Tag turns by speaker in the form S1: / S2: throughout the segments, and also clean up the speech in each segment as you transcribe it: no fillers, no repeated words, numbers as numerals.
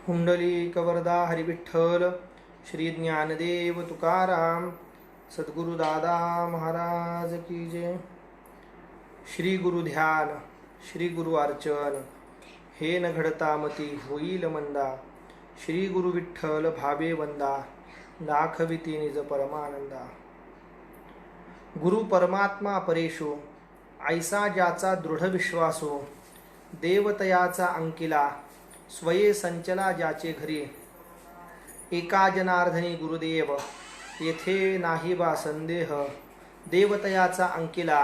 S1: पुंडलिकवरदा हरिविठ्ठल श्री ज्ञानदेव तुकाराम सद्गुरुदादा महाराज की जय। श्री गुरु ध्यान श्री गुरु अर्चन हे न घडता मती होईल मंदा। श्री गुरु विठ्ठल भावे वंदा दाखविती निज परमानंदा। गुरु परमात्मा परेशो ऐसा ज्याचा दृढ विश्वासो। देवतयाचा अंकिला स्वये संचला ज्याचे घरी। एका जनार्दनी गुरुदेव येथे नाही बा संदेह। देवतयाचा अंकिला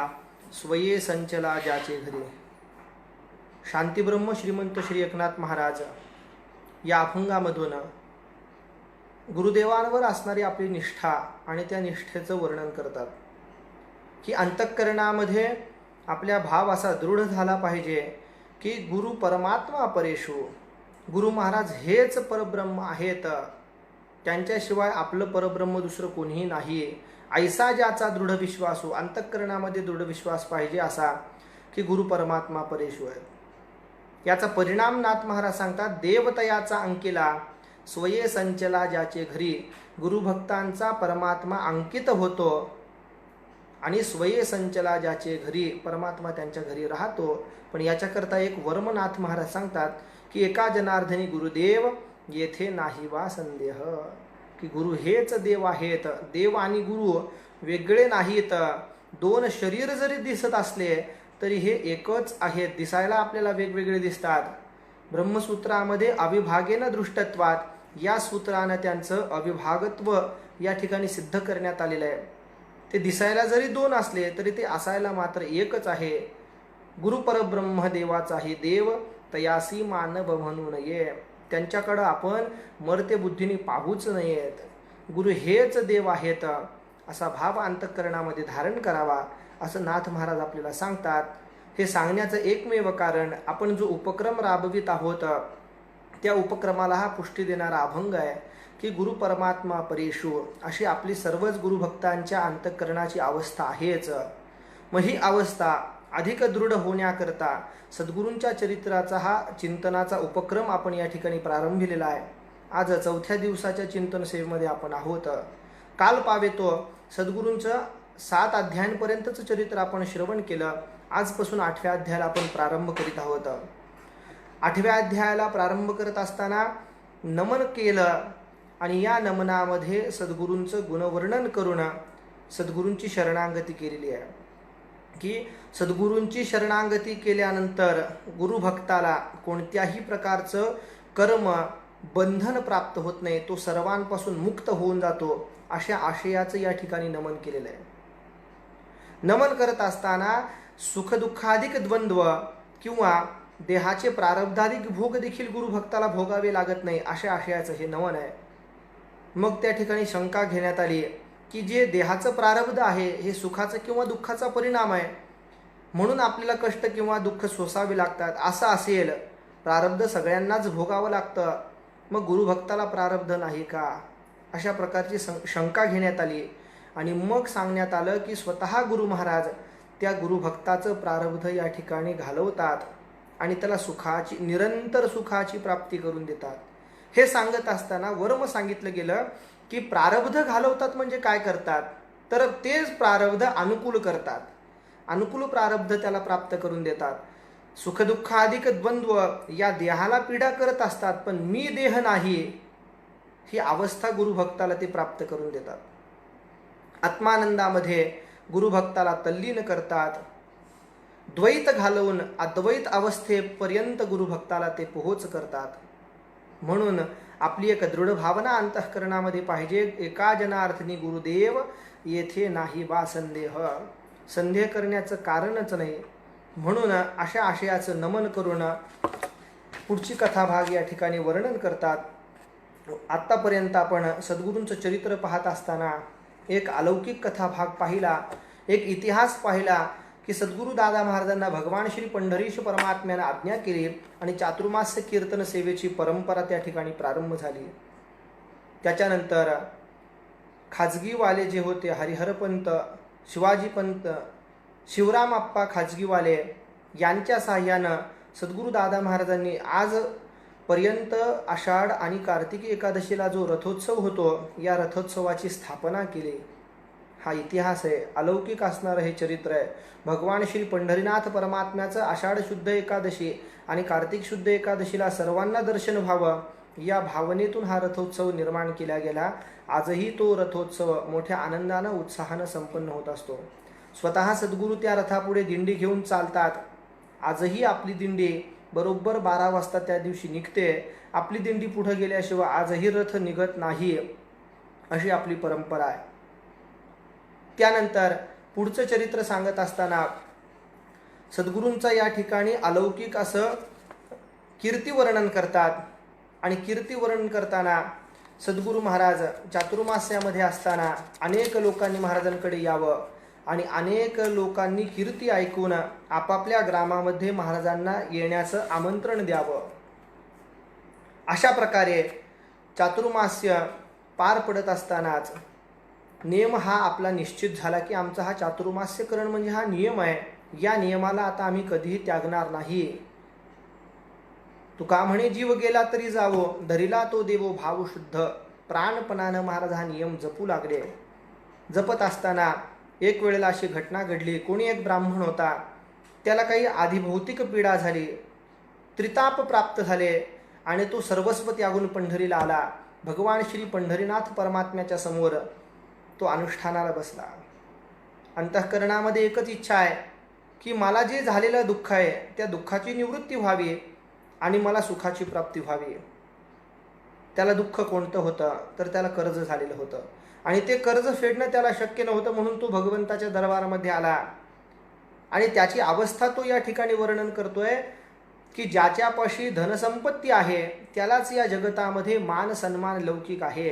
S1: स्वये संचला ज्याचे घरी। शांतीब्रह्म श्रीमंत श्री एकनाथ महाराज या अभंगामधून गुरुदेवांवर असणारी आपली निष्ठा आणि त्या निष्ठेचं वर्णन करतात की अंतःकरणामध्ये आपल्या भाव असा दृढ झाला पाहिजे की गुरु परमात्मा परेशो, गुरु महाराज हेच परब्रह्म आहेत, त्यांच्याशिवाय आपलं परब्रह्म दुसरं कोणीही नाही। ऐसा ज्याचा दृढ विश्वास हो, अंतःकरणामध्ये दृढ विश्वास पाहिजे असा की गुरु परमात्मा परेशो आहे। याचा परिणाम नाथ महाराज सांगतात, देवतयाचा अंकिला स्वये संचला ज्याचे घरी। गुरुभक्तांचा परमात्मा अंकित होतो आणि स्वये संचला ज्याचे घरी, परमात्मा त्यांच्या घरी राहतो। पण याच्याकरता एक वर्मनाथ महाराज सांगतात की एका जनार्दनी गुरुदेव येथे नाही वा संदेह, की गुरु हेच देव आहेत। देव आणि गुरु वेगळे नाहीत, दोन शरीर जरी दिसत असले तरी हे एकच आहेत। दिसायला आपल्याला वेगवेगळे दिसतात। ब्रह्मसूत्रामध्ये अविभागेन दृष्टत्वात या सूत्रानं त्यांचं अविभागत्व या ठिकाणी सिद्ध करण्यात आलेलं आहे। ते दिसायला जरी दोन असले तरी ते असायला मात्र एकच आहे। गुरु परब्रह्म देवाचाही देव तयासी मानव म्हणू नये, त्यांच्याकडं आपण मर्त्य बुद्धीने पाहूच नयेत। गुरु हेच देव आहेत असा भाव अंतःकरणामध्ये धारण करावा असं नाथ महाराज आपल्याला सांगतात। हे सांगण्याचं एकमेव कारण आपण जो उपक्रम राबवित आहोत त्या उपक्रमाला हा पुष्टी देणारा अभंग आहे की गुरु परमात्मा परेशो अशी आपली सर्वच गुरुभक्तांच्या अंतःकरणाची अवस्था आहेच। मग ही अवस्था अधिक दृढ होण्याकरता सद्गुरूंच्या चरित्राचा हा चिंतनाचा उपक्रम आपण या ठिकाणी प्रारंभिलेला आहे। आज चौथ्या दिवसाच्या चिंतन सेवेमध्ये आपण आहोत। काल पावेतो सद्गुरूंचं 7 अध्यायांपर्यंतचं चरित्र आपण श्रवण केलं। आजपासून 8व्या अध्यायाला आपण प्रारंभ करीत आहोत। 8व्या अध्यायाला प्रारंभ करत असताना नमन केलं आणि या नमनामध्ये सद्गुरूंचं गुणवर्णन करून सद्गुरूंची शरणागती केलेली आहे की सद्गुरूंची शरणागती केल्यानंतर गुरुभक्ताला कोणत्याही प्रकारचं कर्म बंधन प्राप्त होत नाही, तो सर्वांपासून मुक्त होऊन जातो। अशा आशयाचं या ठिकाणी नमन केलेलं आहे। नमन करत असताना सुखदुःखाधिक द्वंद्व किंवा देहाचे प्रारब्धाधिक भोग देखील गुरुभक्ताला भोगावे लागत नाही अशा आशयाचं हे नमन आहे। मग त्या ठिकाणी शंका घेण्यात आली की जे देहाचं प्रारब्ध आहे हे सुखाचा किंवा दुःखाचा परिणाम आहे, म्हणून आपल्याला कष्ट किंवा दुःख सोसावे लागतात। असं असेल, प्रारब्ध सगळ्यांनाच भोगावं लागतं, मग गुरुभक्ताला प्रारब्ध नाही का? अशा प्रकारची शंका घेण्यात आली आणि मग सांगण्यात आलं की स्वतः गुरु महाराज त्या गुरुभक्ताचं प्रारब्ध या ठिकाणी घालवतात आणि त्याला सुखाची निरंतर सुखाची प्राप्ती करून देतात। हे सांगत असताना वर्म सांगितलं गेलं की प्रारब्ध घालवतात म्हणजे काय करतात, तर तेच प्रारब्ध अनुकूल करतात, अनुकूल प्रारब्ध त्याला प्राप्त करून देतात। सुखदुःखाधिक द्वंद्व या देहाला पीडा करत असतात, पण मी देह नाही ही अवस्था गुरुभक्ताला ते प्राप्त करून देतात। आत्मानंदामध्ये गुरुभक्ताला तल्लीन करतात। द्वैत घालवून अद्वैत अवस्थेपर्यंत गुरुभक्ताला ते पोहोच करतात। म्हणून आपली एक दृढ भावना अंतःकरणामध्ये पाहिजे, एका जनार्दनी गुरुदेव येथे नाही बा संदेह, संदेह करण्याचं कारणच नाही। म्हणून अशा आशयाचं नमन करून पुढची कथाभाग या ठिकाणी वर्णन करतात। आत्तापर्यंत आपण सद्गुरूंचं चरित्र पाहत असताना एक अलौकिक कथाभाग पाहिला, एक इतिहास पाहिला की सद्गुरू दादा महाराजांना भगवान श्री पंढरीश परमात्म्याने आज्ञा केली आणि चातुर्मास्य कीर्तन सेवेची परंपरा त्या ठिकाणी प्रारंभ झाली। त्याच्यानंतर खाजगीवाले जे होते, हरिहरपंत, शिवाजीपंत, शिवरामप्पा खाजगीवाले यांच्या साह्यानं सद्गुरू दादा महाराजांनी आज पर्यंत आषाढ आणि कार्तिकी एकादशीला जो रथोत्सव होतो, या रथोत्सवाची स्थापना केली. हा इतिहास आहे, अलौकिक असणारं हे चरित्र आहे. भगवान श्री पंढरीनाथ परमात्म्याचं आषाढ शुद्ध एकादशी आणि कार्तिक शुद्ध एकादशीला सर्वांना दर्शन व्हावं, या भावनेतून हा रथोत्सव निर्माण केला गेला. आजही तो रथोत्सव मोठ्या आनंदानं उत्साहानं संपन्न होत असतो. स्वतः सद्गुरू त्या रथापुढे दिंडी घेऊन चालतात. आजही आपली दिंडी बरोबर 12 वाजता त्या दिवशी निघते. आपली दिंडी पुढे गेल्याशिवाय आजही रथ निघत नाही, अशी आपली परंपरा आहे. त्यानंतर पुढचं चरित्र सांगत असताना सद्गुरूंचा या ठिकाणी अलौकिक असं कीर्तिवर्णन करतात. आणि कीर्तिवर्णन करताना सद्गुरू महाराज चातुर्मास्यामध्ये असताना अनेक लोकांनी महाराजांकडे यावं आणि अनेक लोकांनी कीर्ती ऐकून आपापल्या ग्रामामध्ये महाराजांना येण्याचं आमंत्रण द्यावं. अशा प्रकारे चातुर्मास्य पार पडत असतानाच नियम हा आपला निश्चित झाला की आमचा हा चातुर्मास्य करण म्हणजे हा नियम आहे, या नियमाला आता आम्ही कधीही त्यागणार नाही. तुका म्हणे जीव गेला तरी जावो, धरिला तो देवो भाव शुद्ध. प्राणपणानं महाराज हा नियम जपू लागले. जपत असताना एक वेळेला अशी घटना घडली. कोणी एक ब्राह्मण होता, त्याला काही आधी भौतिक पीडा झाली, त्रिताप प्राप्त झाले आणि तो सर्वस्व त्यागून पंढरीला आला. भगवान श्री पंढरीनाथ परमात्म्याच्या समोर तो अनुष्ठानाला बसला. अंतःकरणामध्ये एकच इच्छा आहे की मला जे झालेलं दुःख आहे त्या दुःखाची निवृत्ती व्हावी आणि मला सुखाची प्राप्ती व्हावी. त्याला दुःख कोणतं होतं तर त्याला कर्ज झालेलं होतं आणि ते कर्ज फेडणं त्याला शक्य नव्हतं, म्हणून तो भगवंताच्या दरबारामध्ये आला. आणि त्याची अवस्था तो या ठिकाणी वर्णन करतोय की ज्याच्यापाशी धनसंपत्ती आहे त्यालाच या जगतामध्ये मान सन्मान लौकिक आहे.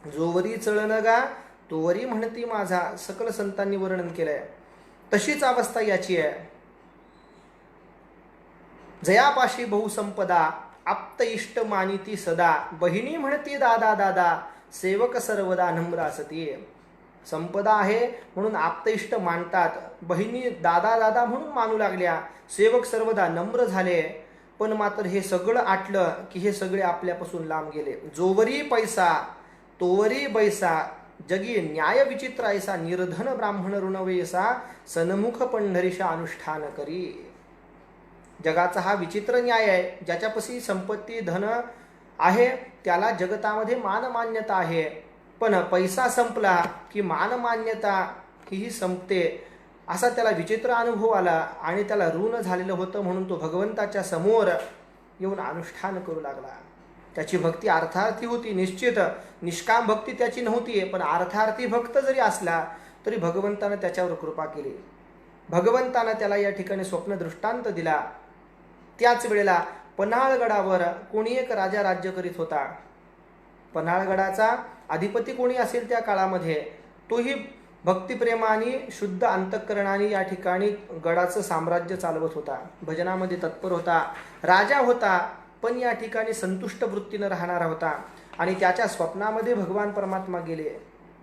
S1: जोवरी चळनगा तोवरी म्हणती माझा, सकल संतांनी वर्णन केलंय. तशीच अवस्था याची आहे. जयापाशी बहुसंपदा आप्त इष्ट मानिती सदा, बहिणी म्हणती दादा दादा सेवक सर्वदा नम्र असती. संपदा आहे म्हणून आप्त इष्ट मानतात, बहिणी दादा दादा म्हणून मानू लागल्या, सेवक सर्वदा नम्र झाले. पण मात्र हे सगळं आटलं की हे सगळे आपल्यापासून लांब गेले. जोवरी पैसा तोवरी बैसा, जगी न्याय विचित्र ऐसा, निर्धन ब्राह्मण ऋणवेसा, सन्मुख पंढरीशा अनुष्ठान करी. जगाचा हा विचित्र न्याय आहे. ज्याच्यापाशी संपत्ती धन आहे त्याला जगतामध्ये मानमान्यता आहे, पण पैसा संपला की मानमान्यता ही संपते, असा त्याला विचित्र अनुभव आला आणि त्याला ऋण झालेलं होतं. म्हणून तो भगवंताच्या समोर येऊन अनुष्ठान करू लागला. त्याची भक्ती अर्थार्थी होती, निश्चित निष्काम भक्ती त्याची नव्हती, पण अर्थार्थी भक्त जरी असला तरी भगवंतानं त्याच्यावर कृपा केली. भगवंतानं त्याला या ठिकाणी स्वप्न दृष्टांत दिला. त्याच वेळेला पन्हाळगडावर कोणी एक राजा राज्य करीत होता. पन्हाळगडाचा अधिपती कोणी असेल त्या काळामध्ये तोही भक्तिप्रेमाने शुद्ध अंतःकरणाने या ठिकाणी गडाचं साम्राज्य चालवत होता. भजनामध्ये तत्पर होता, राजा होता, पण या ठिकाणी संतुष्ट वृत्तीनं राहणारा होता. आणि त्याच्या स्वप्नामध्ये भगवान परमात्मा गेले.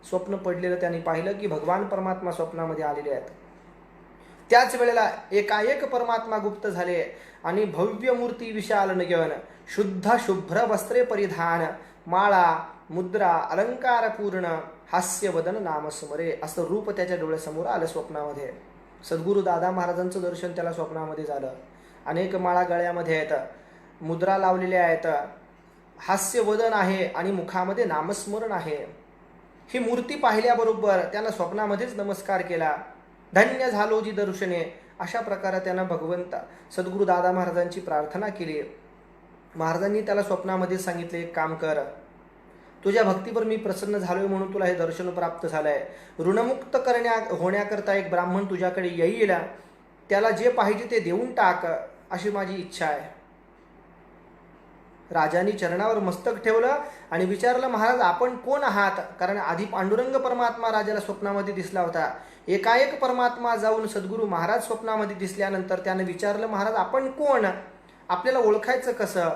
S1: स्वप्न पडलेलं त्यांनी पाहिलं की भगवान परमात्मा स्वप्नामध्ये आलेले आहेत. त्याच वेळेला एकाएक परमात्मा गुप्त झाले आणि भव्य मूर्ती विशाल नयन, शुद्ध शुभ्र वस्त्रे परिधान, माळा मुद्रा अलंकार पूर्ण, हास्य वदन नाम स्मरे, असं रूप त्याच्या डोळ्यासमोर आलं स्वप्नामध्ये. सद्गुरू दादा महाराजांचं दर्शन त्याला स्वप्नामध्ये झालं. अनेक माळा गळ्यामध्ये आहेत, मुद्रा लावलेल्या आहेत, हास्य वदन आहे आणि मुखामध्ये नामस्मरण आहे. ही मूर्ती पाहिल्याबरोबर त्यानं स्वप्नामध्येच नमस्कार केला. धन्य झालो जी दर्शने, अशा प्रकारे त्यानं भगवंत सद्गुरू दादा महाराजांची प्रार्थना केली. महाराजांनी त्याला स्वप्नामध्ये सांगितले, एक काम कर, तुझ्या भक्तीवर मी प्रसन्न झालोय म्हणून तुला हे दर्शन प्राप्त झालंय. ऋणमुक्त होण्याकरता एक ब्राह्मण तुझ्याकडे येईल, त्याला जे पाहिजे ते देऊन टाक, अशी माझी इच्छा आहे. राजांनी चरणावर मस्तक ठेवलं आणि विचारलं, महाराज आपण कोण आहात? कारण आधी पांडुरंग परमात्मा राजाला स्वप्नामध्ये दिसला होता. एकाएक परमात्मा जाऊन सद्गुरू महाराज स्वप्नामध्ये दिसल्यानंतर त्यानं विचारलं, महाराज आपण कोण? आपल्याला ओळखायचं कसं?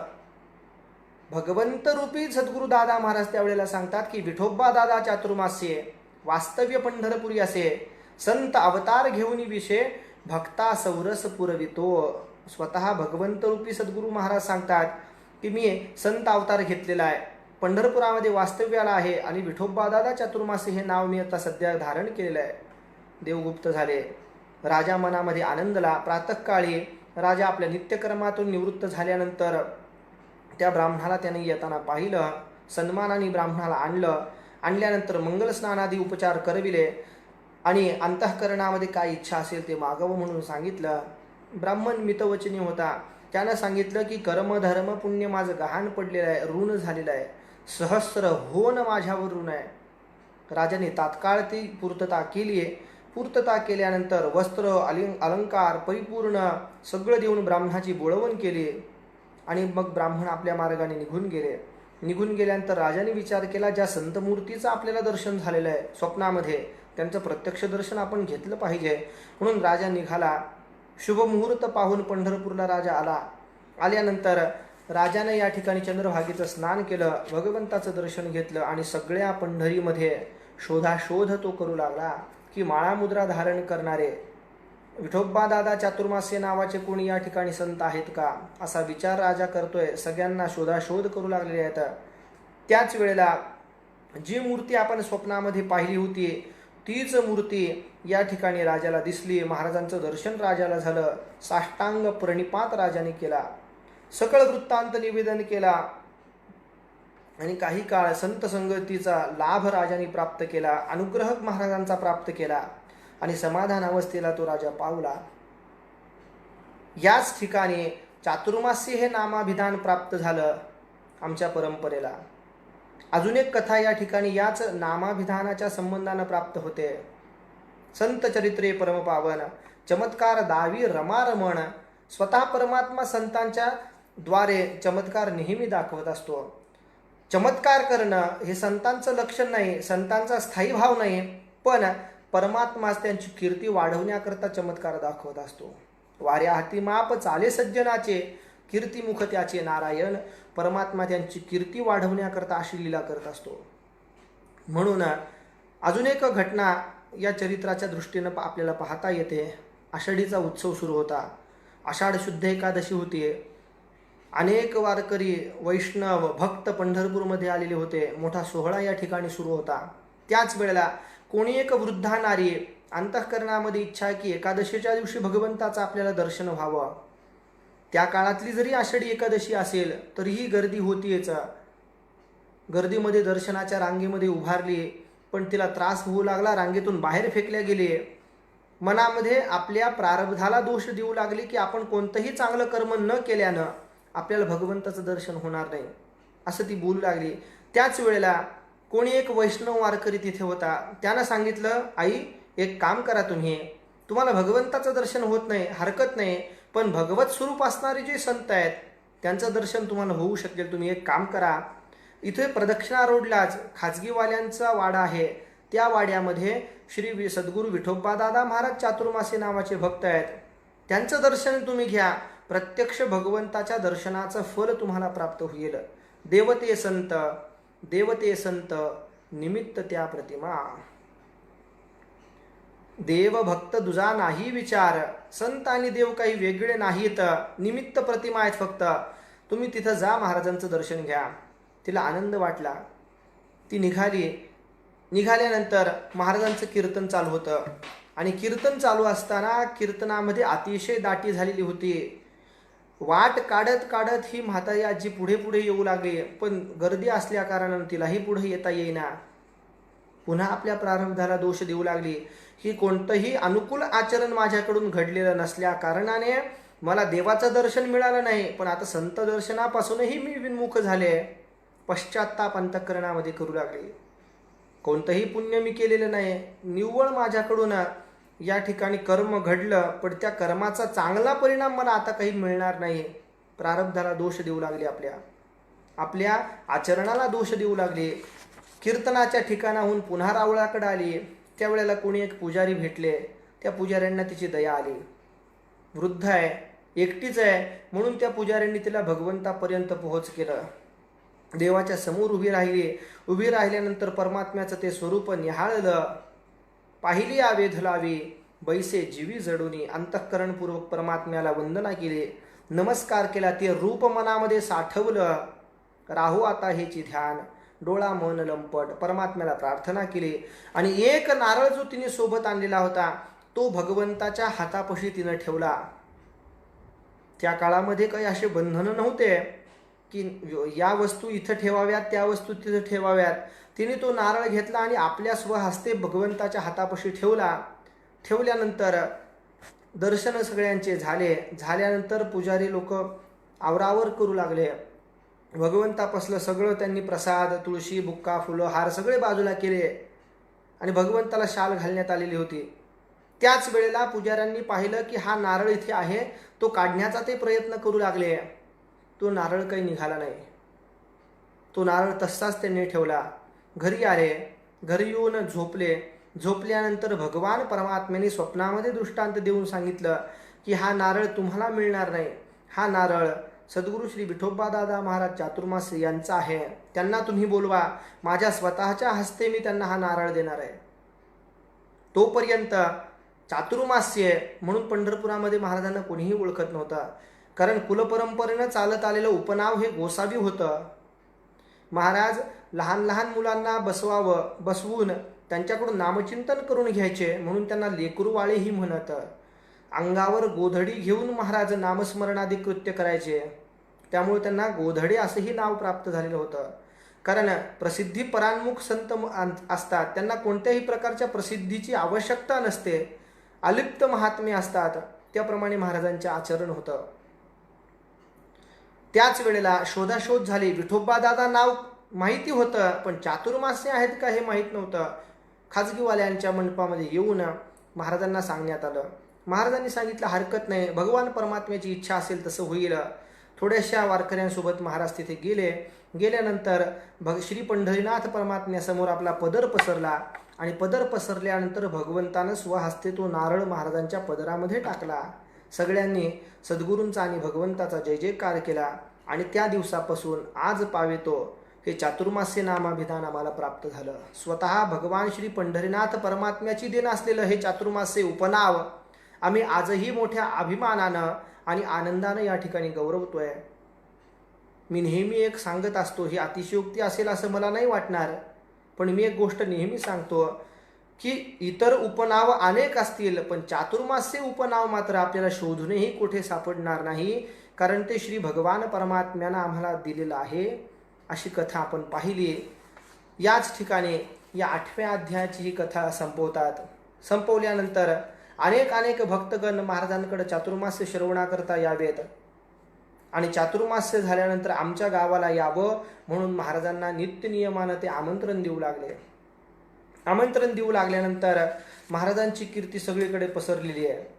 S1: भगवंत रूपी सद्गुरू दादा महाराज त्यावेळेला सांगतात की विठोबा दादा चातुर्मास्ये, वास्तव्य पंढरपुरी असे, संत अवतार घेऊन विषय भक्ता सौरस पुरवितो. स्वतः भगवंत रूपी सद्गुरू महाराज सांगतात की मी संत अवतार घेतलेला आहे, पंढरपुरामध्ये वास्तव्याला आहे आणि विठोबा दादा चातुर्मासी हे नाव मी आता सध्या धारण केलेलं आहे. देवगुप्त झाले. राजा मनामध्ये आनंदला. प्रातःकाळी राजा आपल्या नित्यकर्मातून निवृत्त झाल्यानंतर त्या ब्राह्मणाला त्याने येताना पाहिलं. सन्मानाने ब्राह्मणाला आणल्यानंतर मंगलस्नानादी उपचार करविले आणि अंतःकरणामध्ये काय इच्छा असेल ते मागावं म्हणून सांगितलं. ब्राह्मण मितवचनी होता. त्यानं सांगितलं की कर्म धर्म पुण्य माझं गहाण पडलेलं आहे, ऋण झालेलं आहे, सहस्र होन माझ्यावर ऋण आहे. राजाने तात्काळ ती पूर्तता केली. पूर्तता केल्यानंतर वस्त्र अलंकार परिपूर्ण सगळं देऊन ब्राह्मणाची बोळवण केली आणि मग ब्राह्मण आपल्या मार्गाने निघून गेले. निघून गेल्यानंतर राजाने विचार केला, ज्या संतमूर्तीचं आपल्याला दर्शन झालेलं आहे स्वप्नामध्ये, त्यांचं प्रत्यक्ष दर्शन आपण घेतलं पाहिजे. म्हणून राजा निघाला. शुभ मुहूर्त पाहून पंढरपूरला राजा आला. आल्यानंतर राजाने या ठिकाणी चंद्रभागेचं स्नान केलं, भगवंताचं दर्शन घेतलं आणि सगळ्या पंढरीमध्ये शोधाशोध तो करू लागला की माळा मुद्रा धारण करणारे विठोबा दादा चातुर्मास्य नावाचे कोणी या ठिकाणी संत आहेत का, असा विचार राजा करतोय. सगळ्यांना शोधाशोध करू लागलेले आहेत. त्याच वेळेला जी मूर्ती आपण स्वप्नामध्ये पाहिली होती तीच मूर्ती या ठिकाणी राजाला दिसली. महाराजांचं दर्शन राजाला झालं. साष्टांग प्रणिपात राजाने केला. सकळ वृत्तांत निवेदन केला आणि काही काळ संत संगतीचा लाभ राजाने प्राप्त केला. अनुग्रह महाराजांचा प्राप्त केला आणि समाधान अवस्थेला तो राजा पावला. याच ठिकाणी चातुर्मासी हे नामाभिधान प्राप्त झालं आमच्या परंपरेला. अजून एक कथा या ठिकाणी याच नामाभिधानाच्या संबंधानं प्राप्त होते. संत चरित्रे परमपावन, चमत्कार दावी रमारमण. स्वतः परमात्मा संतांच्या द्वारे चमत्कार नेहमी दाखवत असतो. चमत्कार करणं हे संतांचं लक्षण नाही, संतांचा स्थायी भाव नाही, पण परमात्मा त्यांची कीर्ती वाढवण्याकरता चमत्कार दाखवत असतो. वाऱ्या हाती माप चाले सज्जनाचे, कीर्तिमुख त्याचे नारायण. परमात्मा त्यांची कीर्ती वाढवण्याकरता अशी लीला करत असतो. म्हणून अजून एक घटना या चरित्राच्या दृष्टीनं आपल्याला पाहता येते. आषाढीचा उत्सव सुरू होता. आषाढ शुद्ध एकादशी होती. अनेक वारकरी वैष्णव भक्त पंढरपूरमध्ये आलेले होते. मोठा सोहळा या ठिकाणी सुरू होता. त्याच वेळेला कोणी एक वृद्धा नारी अंतःकरणामध्ये इच्छा आहे की एकादशीच्या दिवशी भगवंताचं आपल्याला दर्शन व्हावं. त्या काळातली जरी आषाढी एकादशी असेल तरीही गर्दी होतीच. गर्दीमध्ये दर्शनाच्या रांगेमध्ये उभारली, पण तिला त्रास होऊ लागला. रांगेतून बाहेर फेकल्या गेले. मनामध्ये आपल्या प्रारब्धाला दोष देऊ लागले की आपण कोणतंही चांगलं कर्म न केल्यानं आपल्याला भगवंताचं दर्शन होणार नाही, असं ती बोलू लागली. त्याच वेळेला कोणी एक वैष्णव वारकरी तिथे होता. त्यानं सांगितलं, आई एक काम करा, तुम्हाला भगवंताचं दर्शन होत नाही हरकत नाही, पण भगवत स्वरूप असणारे जे संत आहेत त्यांचं दर्शन तुम्हाला होऊ शकेल. तुम्ही एक काम करा, इथे प्रदक्षिणा रोडलाच खाजगीवाल्यांचा वाडा आहे. त्या वाड्यामध्ये श्री सद्गुरू विठोबा दादा महाराज चातुर्मासी नावाचे भक्त आहेत. त्यांचं दर्शन तुम्ही घ्या. प्रत्यक्ष भगवंताच्या दर्शनाचं फल तुम्हाला प्राप्त होईल. देवते संत निमित्त त्या प्रतिमा. देव भक्त दुजा नाही विचार. संत आणि देव काही वेगळे नाहीत, निमित्त प्रतिमा आहेत फक्त. तुम्ही तिथं जा, महाराजांचं दर्शन घ्या. तिला आनंद वाटला. ती निघाल्यानंतर महाराजांचं कीर्तन चालू होतं आणि कीर्तन चालू असताना कीर्तनामध्ये अतिशय दाटी झालेली होती. वाट काढत काढत ही म्हातारी आजी पुढे पुढे येऊ लागली, पण गर्दी असल्या कारणानं तिलाही पुढे येता येईना. पुन्हा आपल्या प्रारब्धाला दोष देऊ लागली की कोणतंही अनुकूल आचरण माझ्याकडून घडलेलं नसल्या कारणाने मला देवाचं दर्शन मिळालं नाही, पण आता संत दर्शनापासूनही मी विन्मुख झाले. पश्चात्ताप अंतःकरणामध्ये करू लागले. कोणतंही पुण्य मी केलेलं नाही, निव्वळ माझ्याकडून या ठिकाणी कर्म घडलं, पण त्या कर्माचा चांगला परिणाम मला आता काही मिळणार नाही. प्रारब्धाला दोष देऊ लागले, आपल्या आचरणाला दोष देऊ लागले. कीर्तनाच्या ठिकाणाहून पुन्हा रावळाकडे आली. त्यावेळेला कोणी एक पुजारी भेटले. त्या पुजाऱ्यांना तिची दया आली. वृद्ध आहे, एकटीच आहे, म्हणून त्या पुजाऱ्यांनी तिला भगवंतापर्यंत पोहोच केलं. देवाच्या समोर उभी राहिल्यानंतर परमात्म्याचं ते स्वरूप निहाळलं. पाहिली आवेध लावी बैसे जीवी जडूनी. अंतःकरणपूर्वक परमात्म्याला वंदना केली. नमस्कार केला, ते रूप मनामध्ये साठवलं. राहू आता हेची ध्यान, डोळा मन लंपट, परमात्म्याला प्रार्थना केली. आणि एक नारळ जो तिने सोबत आणलेला होता तो भगवंताच्या हातापाशी तिनं ठेवला. त्या काळामध्ये काही असे बंधनं नव्हते की या वस्तू इथं ठेवाव्यात, त्या वस्तू तिथं ठेवाव्यात. तिने तो नारळ घेतला आणि आपल्या स्वहस्ते भगवंताच्या हातापाशी ठेवला. ठेवल्यानंतर दर्शन सगळ्यांचे झाल्यानंतर पुजारी लोक आवरावर करू लागले. भगवंतापासलं सगळं त्यांनी प्रसाद, तुळशी, बुक्का, फुलं, हार सगळे बाजूला केले आणि भगवंताला शाल घालण्यात आलेली होती. त्याच वेळेला पुजाऱ्यांनी पाहिलं की हा नारळ इथे आहे. तो काढण्याचा ते प्रयत्न करू लागले. तो नारळ काही निघाला नाही. तो नारळ तसाच त्यांनी ठेवला. घरी आले. घरी येऊन झोपल्यानंतर भगवान परमात्म्याने स्वप्नामध्ये दृष्टांत देऊन सांगितलं की हा नारळ तुम्हाला मिळणार नाही. हा नारळ सद्गुरू श्री विठोबा दादा महाराज चातुर्मास्य यांचा आहे. त्यांना तुम्ही बोलवा, माझ्या स्वतःच्या हस्ते मी त्यांना हा नारळ देणार आहे. तोपर्यंत चातुर्मास्य म्हणून पंढरपुरामध्ये महाराजांना कोणीही ओळखत नव्हतं. कारण कुलपरंपरेनं चालत आलेलं उपनाव हे गोसावी होतं. महाराज लहान लहान मुलांना बसवून त्यांच्याकडून नामचिंतन करून घ्यायचे, म्हणून त्यांना लेकरूवाळेही म्हणत. अंगावर गोधडी घेऊन महाराज नामस्मरणादी कृत्य करायचे. त्यामुळे त्यांना गोधडे असंही नाव प्राप्त झालेलं होतं. कारण प्रसिद्धी परान्मुख संत असतात, त्यांना कोणत्याही प्रकारच्या प्रसिद्धीची आवश्यकता नसते. अलिप्त महात्मे असतात, त्याप्रमाणे महाराजांचे आचरण होतं. त्याच वेळेला शोधाशोध झाली. विठोबा दादा नाव माहिती होतं, पण चातुर्मास्य आहेत का हे माहीत नव्हतं. खाजगीवाल्यांच्या मंडपामध्ये येऊन महाराजांना सांगण्यात आलं. महाराजांनी सांगितलं हरकत नाही, भगवान परमात्म्याची इच्छा असेल तसं होईल. थोड्याशा वारकऱ्यांसोबत महाराज तिथे गेल्यानंतर श्री पंढरीनाथ परमात्म्यासमोर आपला पदर पसरला आणि पदर पसरल्यानंतर भगवंतानं स्वहस्ते तो नारळ महाराजांच्या पदरामध्ये टाकला. सगळ्यांनी सद्गुरूंचा आणि भगवंताचा जय जयकार केला आणि त्या दिवसापासून आज पावेतो हे चातुर्मास्य नामाभिधान आम्हाला प्राप्त झालं. स्वतः भगवान श्री पंढरीनाथ परमात्म्याची देण असलेलं हे चातुर्मास्य उपनाव आम्ही आजही मोठ्या अभिमानानं आणि आनंदानं या ठिकाणी गौरवतोय. मी नेहमी एक सांगत असतो, ही अतिशयोक्ती असेल असं मला नाही वाटणार, पण मी एक गोष्ट नेहमी सांगतो की इतर उपनाव अनेक असतील, पण चातुर्मास्य उपनाव मात्र आपल्याला शोधूनही कुठे सापडणार नाही, कारण ते श्री भगवान परमात्म्यानं आम्हाला दिलेलं आहे. अशी कथा आपण पाहिली. याच ठिकाणी या 8व्या अध्यायाची ही कथा संपवतात. संपवल्यानंतर अनेक भक्तगण महाराजांकडे चातुर्मास्य श्रवणाकरता यावेत आणि चातुर्मास्य झाल्यानंतर आमच्या गावाला यावं म्हणून महाराजांना नित्य नियमानं ते आमंत्रण देऊ लागले. आमंत्रण देऊ लागल्यानंतर महाराजांची कीर्ती सगळीकडे पसरलेली आहे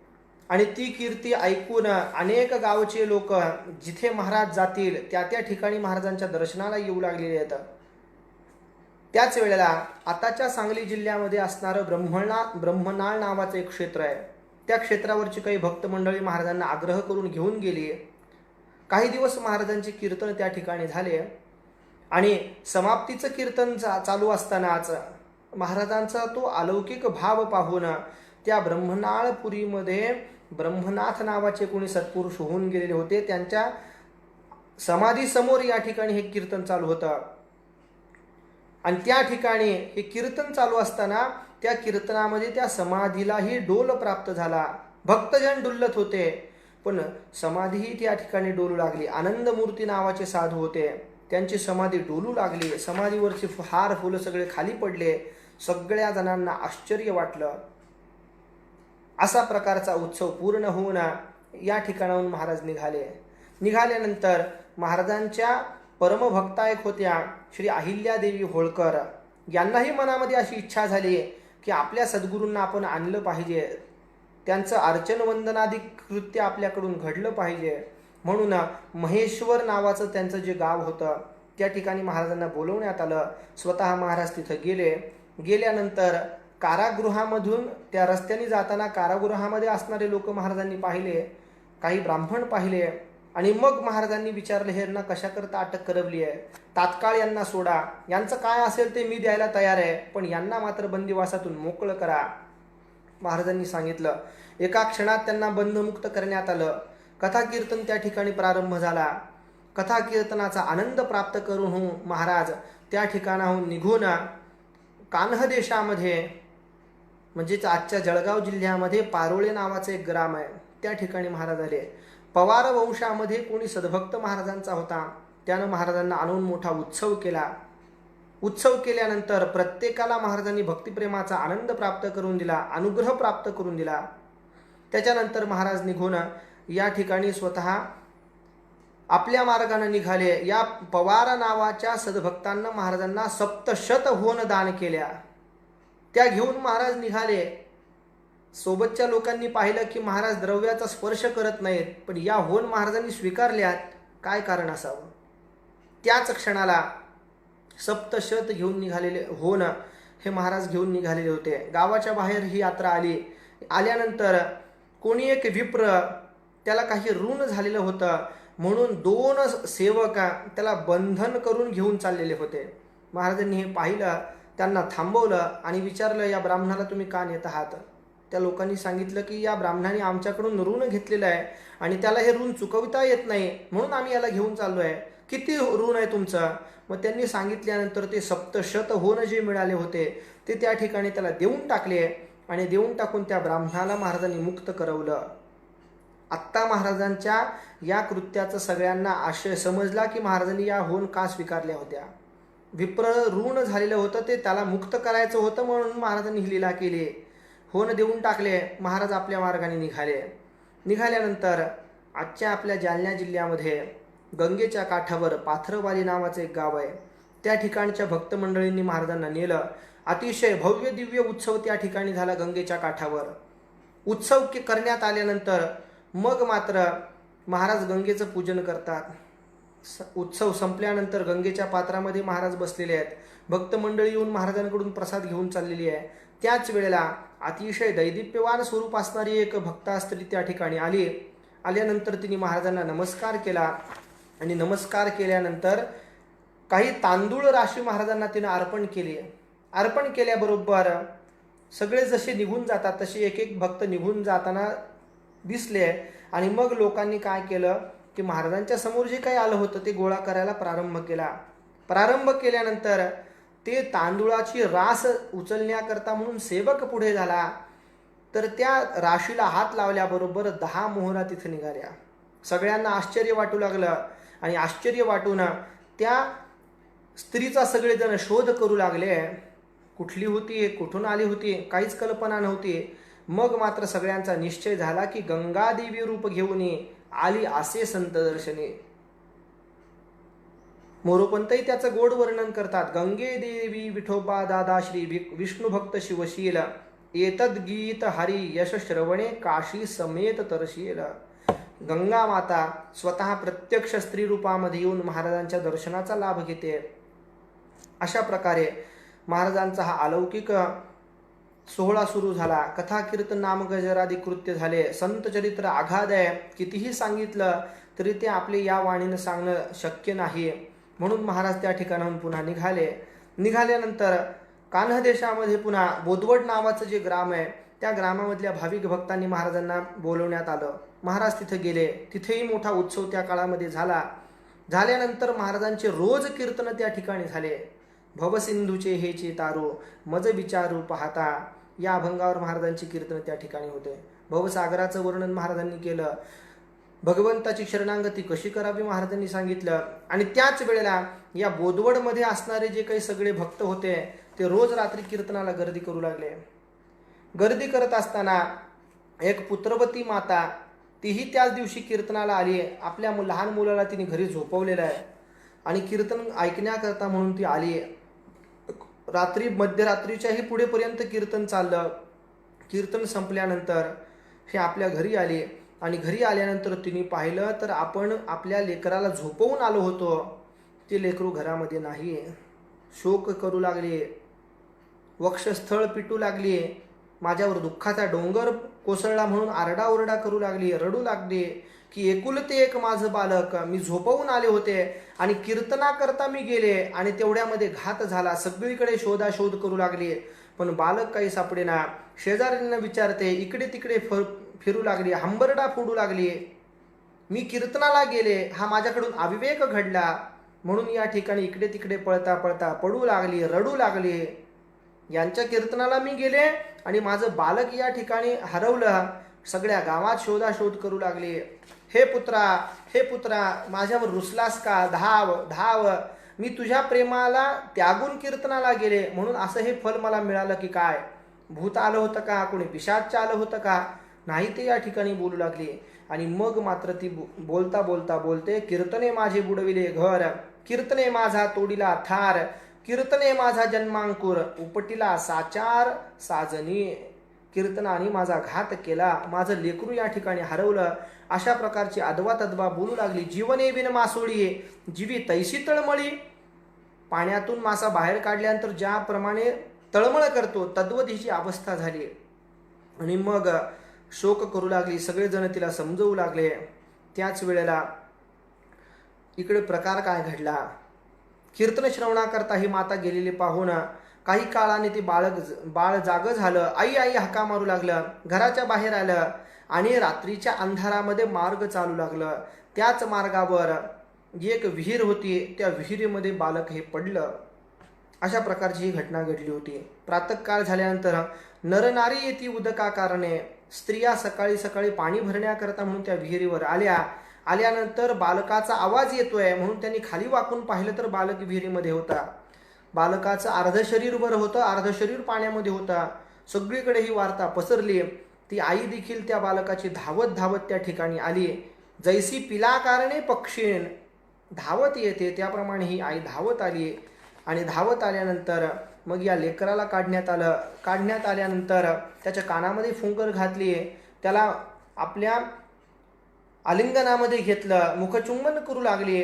S1: आणि ती कीर्ती ऐकून अनेक गावचे लोक जिथे महाराज जातील त्या ठिकाणी महाराजांच्या दर्शनाला येऊ लागलेले आहेत. त्याच वेळेला आताच्या सांगली जिल्ह्यामध्ये असणारं ब्रह्मनाळ नावाचं एक क्षेत्र आहे. त्या क्षेत्रावरची काही भक्त मंडळी महाराजांना आग्रह करून घेऊन गेली. काही दिवस महाराजांचे कीर्तन त्या ठिकाणी झाले आणि समाप्तीचं कीर्तन चालू असतानाच महाराजांचा तो अलौकिक भाव पाहून त्या ब्रह्मनाळपुरीमध्ये ब्रह्मनाथ नावाचे कोणी सत्पुरुष होऊन गेलेले होते. त्यांच्या समाधीसमोर या ठिकाणी हे कीर्तन चालू होतं आणि त्या ठिकाणी हे कीर्तन चालू असताना त्या कीर्तनामध्ये त्या समाधीलाही डोल प्राप्त झाला. भक्तजन डुल्लत होते, पण समाधीही त्या ठिकाणी डोलू लागली. आनंदमूर्ती नावाचे साधू होते, त्यांची समाधी डोलू लागली. समाधीवरचे हार फुलं सगळे खाली पडले. सगळ्या जणांना आश्चर्य वाटलं. असा प्रकारचा उत्सव पूर्ण होऊन या ठिकाणाहून महाराज निघाल्यानंतर महाराजांच्या परमभक्तायक होत्या श्री अहिल्यादेवी होळकर यांनाही मनामध्ये अशी इच्छा झाली की आपल्या सद्गुरूंना आपण आणलं पाहिजे, त्यांचं अर्चन वंदनादी कृत्य आपल्याकडून घडलं पाहिजे. म्हणून महेश्वर नावाचं त्यांचं जे गाव होतं त्या ठिकाणी महाराजांना बोलवण्यात आलं. स्वतः महाराज तिथं गेल्यानंतर कारागृहामधून त्या रस्त्याने जाताना कारागृहामध्ये असणारे लोक महाराजांनी पाहिले, काही ब्राह्मण पाहिले आणि मग महाराजांनी विचारलं, हे यांना कशाकरता अटक करवली आहे, तात्काळ यांना सोडा, यांचं काय असेल ते मी द्यायला तयार आहे, पण यांना मात्र बंदिवासातून मोकळं करा. महाराजांनी सांगितलं. एका क्षणात त्यांना बंधमुक्त करण्यात आलं. कथा कीर्तन त्या ठिकाणी प्रारंभ झाला. कथा कीर्तनाचा आनंद प्राप्त करून महाराज त्या ठिकाणाहून निघून कान्ह देशामध्ये, म्हणजेच आजच्या जळगाव जिल्ह्यामध्ये पारोळे नावाचे एक ग्राम आहे, त्या ठिकाणी महाराज आले. पवार वंशामध्ये कोणी सद्भक्त महाराजांचा होता, त्यानं महाराजांना आणून मोठा उत्सव केला. उत्सव केल्यानंतर प्रत्येकाला महाराजांनी भक्तिप्रेमाचा आनंद प्राप्त करून दिला, अनुग्रह प्राप्त करून दिला. त्याच्यानंतर महाराज निघून या ठिकाणी स्वतः आपल्या मार्गाने निघाले. या पवार नावाच्या सद्भक्तांना महाराजांना सप्तशत होन दान केल्या. त्या घेऊन महाराज निघाले. सोबतच्या लोकांनी पाहिलं की महाराज द्रव्याचा स्पर्श करत नाहीत, पण या होन महाराजांनी स्वीकारल्यात, काय कारण असावं. त्याच क्षणाला सप्तशत घेऊन निघालेले होन हे महाराज घेऊन निघालेले होते. गावाच्या बाहेर ही यात्रा आली. आल्यानंतर कोणी एक विप्र, त्याला काही ऋण झालेलं होतं म्हणून 2 सेवक त्याला बंधन करून घेऊन चाललेले होते. महाराजांनी हे पाहिलं, त्यांना थांबवलं आणि विचारलं, या ब्राह्मणाला तुम्ही का नेत आहात. त्या लोकांनी सांगितलं की या ब्राह्मणाने आमच्याकडून ऋण घेतलेलं आहे आणि त्याला हे ऋण चुकवता येत नाही, म्हणून आम्ही याला घेऊन चाललो आहे. किती ऋण आहे तुमचं. मग त्यांनी सांगितल्यानंतर ते सप्तशत होन जे मिळाले होते ते त्या ठिकाणी त्याला देऊन टाकले आणि देऊन टाकून त्या ब्राह्मणाला महाराजांनी मुक्त करवलं. आत्ता महाराजांच्या या कृत्याचं सगळ्यांना आशय समजला की महाराजांनी या होन का स्वीकारल्या होत्या. विप्र ऋण झालेलं होतं, ते त्याला मुक्त करायचं होतं, म्हणून महाराजांनी ही लीला केली. होन देऊन टाकले. महाराज आपल्या मार्गाने निघाले. निघाल्यानंतर आजच्या आपल्या जालना जिल्ह्यामध्ये गंगेच्या काठावर पाथरवाली नावाचं एक गाव आहे. त्या ठिकाणच्या भक्त मंडळींनी महाराजांना नेलं. अतिशय भव्य दिव्य उत्सव त्या ठिकाणी झाला गंगेच्या काठावर. उत्सव करण्यात आल्यानंतर मग मात्र महाराज गंगेचं पूजन करतात. उत्सव संपल्यानंतर गंगेच्या पात्रामध्ये महाराज बसलेले आहेत. भक्त मंडळी येऊन महाराजांकडून प्रसाद घेऊन चाललेली आहे. त्याच वेळेला अतिशय दैदिप्यवान स्वरूप असणारी एक भक्ता स्त्री त्या ठिकाणी आली. आल्यानंतर तिने महाराजांना नमस्कार केला आणि नमस्कार केल्यानंतर काही तांदूळ राशी महाराजांना तिनं अर्पण केली. अर्पण केल्याबरोबर सगळे जसे निघून जातात तसे एक एक भक्त निघून जाताना दिसले आणि मग लोकांनी काय केलं की महाराजांच्या समोर जे काही आलं होतं ते गोळा करायला प्रारंभ केला. प्रारंभ केल्यानंतर ते तांदूळाची रास उचलण्याकरता म्हणून सेवक पुढे झाला. तर त्या राशीला हात लावल्याबरोबर 10 मोहरा तिथे निघाल्या. सगळ्यांना आश्चर्य वाटू लागलं आणि आश्चर्य वाटून त्या स्त्रीचा सगळेजण शोध करू लागले. कुठली होती, कुठून आली होती, काहीच कल्पना नव्हती. मग मात्र सगळ्यांचा निश्चय झाला की गंगादेवी रूप घेऊन आली असे संत दर्शने. मोरोपंतही त्याचं गोड वर्णन करतात. गंगे देवी विठोबा दादा श्री विष्णू भक्त शिवशील, एतद गीत हरी यश श्रवणे काशी समेत तरशील. गंगा माता स्वतः प्रत्यक्ष स्त्री रूपामध्ये येऊन महाराजांच्या दर्शनाचा लाभ घेते. अशा प्रकारे महाराजांचा हा अलौकिक सोहळा सुरू झाला. कथा कीर्तन नामगजरादी कृत्य झाले. संत चरित्र आघाद आहे. कितीही सांगितलं तरी ते आपले या वाणीनं सांगणं शक्य नाही. म्हणून महाराज त्या ठिकाणाहून पुन्हा निघाले. निघाल्यानंतर कान्ह देशामध्ये पुन्हा बोदवड नावाचं जे ग्राम आहे त्या ग्रामामधल्या भाविक भक्तांनी महाराजांना बोलवण्यात आलं. महाराज तिथे गेले. तिथेही मोठा उत्सव त्या काळामध्ये झाला. झाल्यानंतर महाराजांचे रोज कीर्तन त्या ठिकाणी झाले. भवसिंधूचे हेचे तारो मज विचारू पाहता या अभंगावर महाराजांची कीर्तन त्या ठिकाणी होते. भवसागराचं वर्णन महाराजांनी केलं. भगवंताची शरणागती कशी करावी महाराजांनी सांगितलं. आणि त्याच वेळेला या बोदवडमध्ये असणारे जे काही सगळे भक्त होते ते रोज रात्री कीर्तनाला गर्दी करू लागले. गर्दी करत असताना एक पुत्रवती माता तीही त्याच दिवशी कीर्तनाला आली. आपल्या लहान मुलाला तिने घरी झोपवलेलं आहे आणि कीर्तन ऐकण्याकरता म्हणून ती आली. रात्री मध्यरात्रीच्याही पुढेपर्यंत कीर्तन चाललं. कीर्तन संपल्यानंतर हे आपल्या घरी आले आणि घरी आल्यानंतर तिने पाहिलं तर आपण आपल्या लेकराला झोपवून आलो होतो, ते लेकरू घरामध्ये नाही. शोक करू लागले, वक्षस्थळ पिटू लागली. माझ्यावर दुःखाचा डोंगर कोसळला म्हणून आरडाओरडा करू लागली, रडू लागली की एकुलते एक माझं बालक, मी झोपवून आले होते आणि कीर्तनाकरता मी गेले आणि तेवढ्यामध्ये घात झाला. सगळीकडे शोधाशोध करू लागली पण बालक काही सापडेना. शेजाऱ्यांना विचारते, इकडे तिकडे फिरू लागली, हंबरडा फोडू लागली. मी कीर्तनाला गेले, हा माझ्याकडून अविवेक घडला, म्हणून या ठिकाणी इकडे तिकडे पळता पळता पडू लागली, रडू लागली. यांच्या कीर्तनाला मी गेले आणि माझं बालक या ठिकाणी हरवलं. सगळ्या गावात शोधाशोध करू लागले. हे पुत्रा, माझ्यावर रुसलास का? धाव धाव, मी तुझ्या प्रेमाला त्यागून कीर्तनाला गेले, म्हणून असं हे फल मला मिळालं की काय? भूत आलं होतं का? कोणी पिशाच आलं होतं का? नाही, ते या ठिकाणी बोलू लागली. आणि मग मात्र ती बोलता बोलता बोलते, कीर्तने माझे बुडविले घर, कीर्तने माझा तोडिला थार, कीर्तने माझा जन्मांकुर, उपटिला साचार साजनी. कीर्तनाने माझा घात केला, माझं लेकरू या ठिकाणी हरवलं. अशा प्रकारची अदवा तद्वा बोलू लागली. जीवने बिन मासोळी, जीवी तैसी तळमळी. पाण्यातून मासा बाहेर काढल्यानंतर ज्याप्रमाणे तळमळ करतो तद्वत हिची अवस्था झाली. आणि मग शोक करू लागली. सगळेजण तिला समजवू लागले. त्याच वेळेला इकडे प्रकार काय घडला? कीर्तन श्रवणाकरता ही माता गेलेली पाहून काही काळाने ती बाळ जागं झालं. आई आई हाका मारू लागलं. घराच्या बाहेर आलं आणि रात्रीच्या अंधारामध्ये मार्ग चालू लागलं. त्याच मार्गावर एक विहीर होती. त्या विहिरीमध्ये बालक हे पडलं. अशा प्रकारची ही घटना घडली होती. प्रातःकाळ झाल्यानंतर नरनारी येती उदका कारणे. स्त्रिया सकाळी सकाळी पाणी भरण्याकरता म्हणून त्या विहिरीवर आल्यानंतर बालकाचा आवाज येतोय म्हणून त्यांनी खाली वाकून पाहिलं तर बालक विहिरीमध्ये होता. बालकाचं अर्ध शरीर वर होतं, अर्ध शरीर पाण्यामध्ये होता. सगळीकडे ही वार्ता पसरली. ती आई देखील त्या बालकाची धावत धावत त्या ठिकाणी आली. जैसी पिला कारणे पक्षीण धावत येते त्याप्रमाणे ही आई धावत आली. आणि धावत आल्यानंतर मग या लेकराला काढण्यात आलं. काढण्यात आल्यानंतर त्याच्या कानामध्ये फुंकर घातली. त्याला आपल्या आलिंगनामध्ये घेतलं. मुखचुंबन करू लागली.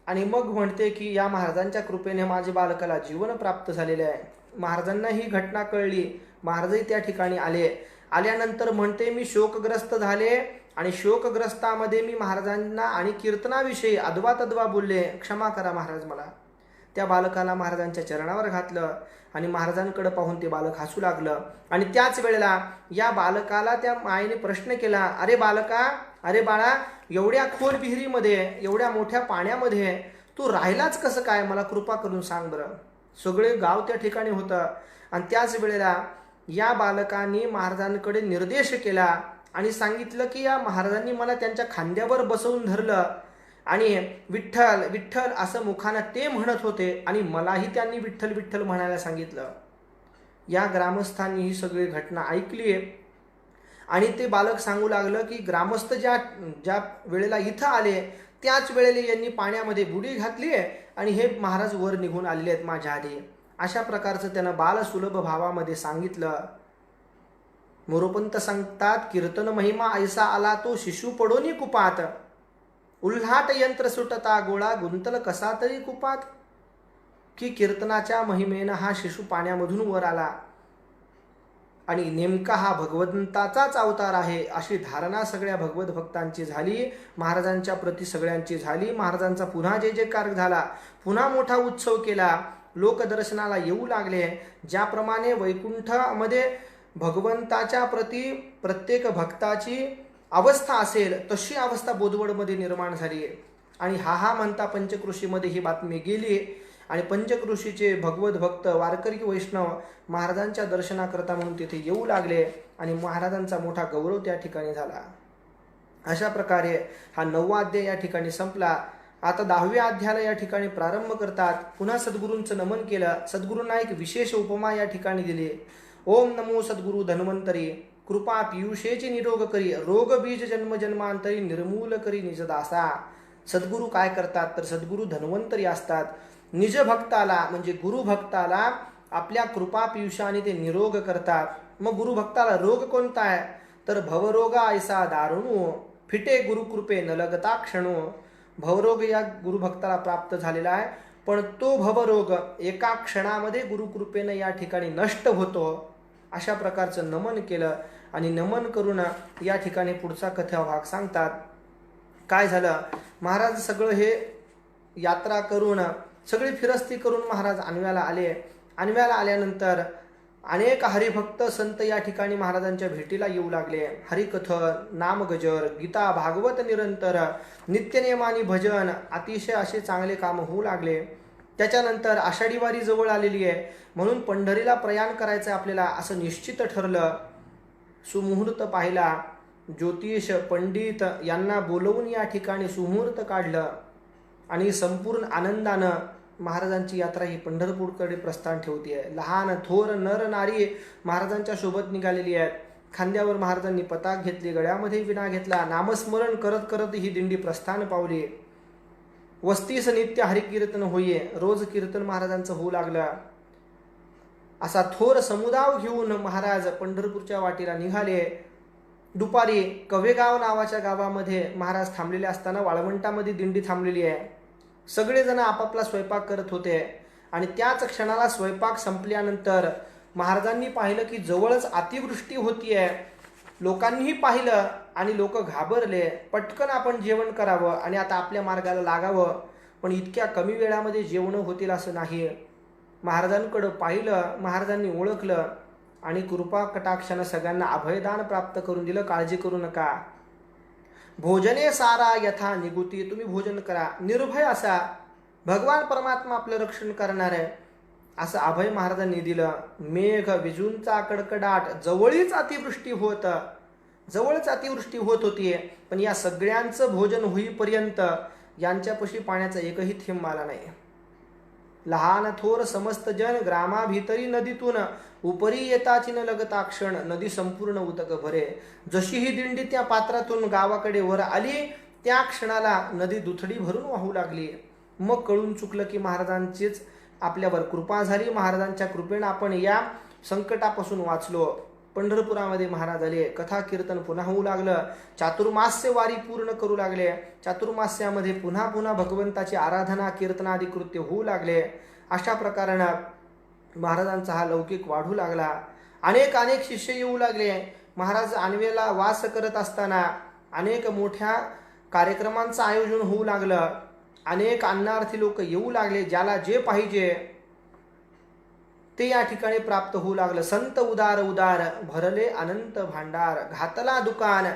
S1: आणि मग म्हणते की या महाराजांच्या कृपेने माझ्या बालकाला जीवन प्राप्त झालेले आहे. महाराजांना ही घटना कळली. महाराजही त्या ठिकाणी आल्यानंतर म्हणते मी शोकग्रस्त झाले आणि शोकग्रस्तामध्ये मी महाराजांना आणि कीर्तनाविषयी अदवा तद्वा बोलले. क्षमा करा महाराज मला. त्या बालकाला महाराजांच्या चरणावर घातलं आणि महाराजांकडे पाहून ते बालक हसू लागलं. आणि त्याच वेळेला या बालकाला त्या मायेने प्रश्न केला, अरे बाळा, एवढ्या खोल विहिरीमध्ये, एवढ्या मोठ्या पाण्यामध्ये तू राहिलाच कसं काय? मला कृपा करून सांग बरं. सगळे गाव त्या ठिकाणी होतं. आणि त्याच वेळेला या बालकाने महाराजांकडे निर्देश केला आणि सांगितलं की या महाराजांनी मला त्यांच्या खांद्यावर बसवून धरलं आणि विठ्ठल विठ्ठल असं मुखानं ते म्हणत होते आणि मलाही त्यांनी विठ्ठल विठ्ठल म्हणायला सांगितलं. या ग्रामस्थांनी ही सगळी घटना ऐकली आणि ते बालक सांगू लागलं की ग्रामस्थ ज्या वेळेला इथं आले त्याच वेळेला यांनी पाण्यामध्ये बुडी घातली आणि हे महाराज वर निघून आलेले आहेत माझ्या आधी. अशा प्रकारचं त्यानं बालसुलभ भावामध्ये सांगितलं. मोरोपंत सांगतात, कीर्तन महिमा ऐसा आला तो शिशु पडोनी कुपात, उल्हाट यंत्र सुटता गोळा गुंतल कसा तरी कुपात. की कीर्तनाच्या महिमेनं हा शिशु पाण्यामधून वर आला आणि नेमका हा भगवंताचाच अवतार आहे अशी धारणा सगळ्या भगवत भक्तांची झाली. महाराजांच्या प्रती सगळ्यांची झाली. महाराजांचा पुन्हा जय जयकार झाला. पुन्हा मोठा उत्सव केला. लोक दर्शनाला येऊ लागले. ज्याप्रमाणे वैकुंठामध्ये भगवंताच्या प्रती प्रत्येक भक्ताची अवस्था असेल तशी अवस्था बोधवडमध्ये निर्माण झाली. आणि हा म्हणता पंचकृषीमध्ये ही बातमी गेली आणि पंचकृषीचे भगवत भक्त वारकरी वैष्णव महाराजांच्या दर्शनाकरता म्हणून तिथे येऊ लागले आणि महाराजांचा मोठा गौरव त्या ठिकाणी झाला. अशा प्रकारे हा 9वा अध्याय या ठिकाणी संपला. आता 10व्या अध्यायाला या ठिकाणी प्रारंभ करतात. पुन्हा सद्गुरूंचं नमन केलं. सद्गुरूंना एक विशेष उपमा या ठिकाणी दिली. ओम नमो सद्गुरु धन्वंतरी, कृपा पियुषेची निरोग करी, रोग बीज जन्म जन्मांतरी निर्मूल करी निजदासा. सद्गुरू काय करतात तर सद्गुरू धन्वंतरी असतात. निज भक्ताला म्हणजे गुरु भक्ताला आपल्या कृपा पियुषाने ते निरोग करतात. मग गुरु भक्ताला रोग कोणता आहे तर भवरोगा ऐसा दारुणू, फिटे गुरुकृपे न लगता क्षणू. भवरोग या गुरुभक्ताला प्राप्त झालेला आहे पण तो भवरोग एका क्षणामध्ये गुरुकृपेनं या ठिकाणी नष्ट होतो. अशा प्रकारचं नमन केलं आणि नमन करून या ठिकाणी पुढचा कथा भाग सांगतात. काय झालं, महाराज सगळं हे यात्रा करून सगळी फिरस्ती करून महाराज अन्व्याला आले. अन्व्याला आल्यानंतर अनेक हरिभक्त संत या ठिकाणी महाराजांच्या भेटीला येऊ लागले. हरिकथन, नामगजर, गीता भागवत निरंतर, नित्यनेमानी भजन, अतिशय असे चांगले काम होऊ लागले. त्याच्यानंतर आषाढी वारी जवळ आलेली आहे, म्हणून पंढरीला प्रयाण करायचं आपल्याला असं निश्चित ठरलं. सुमुहूर्त पाहिला. ज्योतिष पंडित यांना बोलवून या ठिकाणी सुमुहूर्त काढलं आणि संपूर्ण आनंदानं महाराजांची यात्रा ही पंढरपूरकडे प्रस्थान ठेवते. लहान थोर नर नारी महाराजांच्या सोबत निघालेली आहेत. खांद्यावर महाराजांनी पताक घेतली, गळ्यामध्ये विणा घेतला. नामस्मरण करत करत ही दिंडी प्रस्थान पावली. वस्तीस नित्य हरिकीर्तन होईये. रोज कीर्तन महाराजांचं होऊ लागलं. असा थोर समुदाय घेऊन महाराज पंढरपूरच्या वाटेला निघाले. दुपारी कवेगाव नावाच्या गावामध्ये महाराज थांबलेले असताना वाळवंटामध्ये दिंडी थांबलेली आहे. सगळेजण आपापला स्वयंपाक करत होते आणि त्याच क्षणाला स्वयंपाक संपल्यानंतर महाराजांनी पाहिलं की जवळच अतिवृष्टी होतीये. लोकांनीही पाहिलं आणि लोक घाबरले. पटकन आपण जेवण करावं आणि आता आपल्या मार्गाला लागावं, पण इतक्या कमी वेळामध्ये जेवण होतील असं नाही. महाराजांकडं पाहिलं, महाराजांनी ओळखलं आणि कृपा कटाक्षानं सगळ्यांना अभयदान प्राप्त करून दिलं. काळजी करू नका, भोजने सारा यथा निगुती, तुम्ही भोजन करा, निर्भय असा, भगवान परमात्मा आपलं रक्षण करणार आहे असं अभय महाराजांनी दिलं. मेघ विजूंचा कडकडाट, जवळच अतिवृष्टी होत होती, पण या सगळ्यांचं भोजन होईपर्यंत यांच्यापाशी पाण्याचा एकही थेंब आला नाही. लहान थोर समस्त जन ग्रामाभितरी नदीतून उपरी येताची न लगता क्षण, नदी संपूर्ण उदक भरे. जशी ही दिंडी त्या पात्रातून गावाकडे वर आली त्या क्षणाला नदी दुथडी भरून वाहू लागली. मग कळून चुकलं की महाराजांचीच आपल्यावर कृपा झाली. महाराजांच्या कृपेने आपण या संकटापासून वाचलो. पंढरपुरामध्ये महाराज आले. कथा कीर्तन पुन्हा होऊ लागलं. चातुर्मास्य वारी पूर्ण करू लागले. चातुर्मास्यामध्ये पुन्हा पुन्हा भगवंताची आराधना कीर्तनादी कृत्य होऊ लागले. अशा प्रकारानं महाराजांचा हा लौकिक वाढू लागला. अनेक शिष्य येऊ लागले. महाराज आणवेला वास करत असताना अनेक मोठ्या कार्यक्रमांचं आयोजन होऊ लागलं. अनेक अन्नार्थी लोक येऊ लागले. ज्याला जे पाहिजे ते या ठिकाणी प्राप्त होऊ लागलं. संत उदार उदार, भरले अनंत भांडार, घातला दुकान,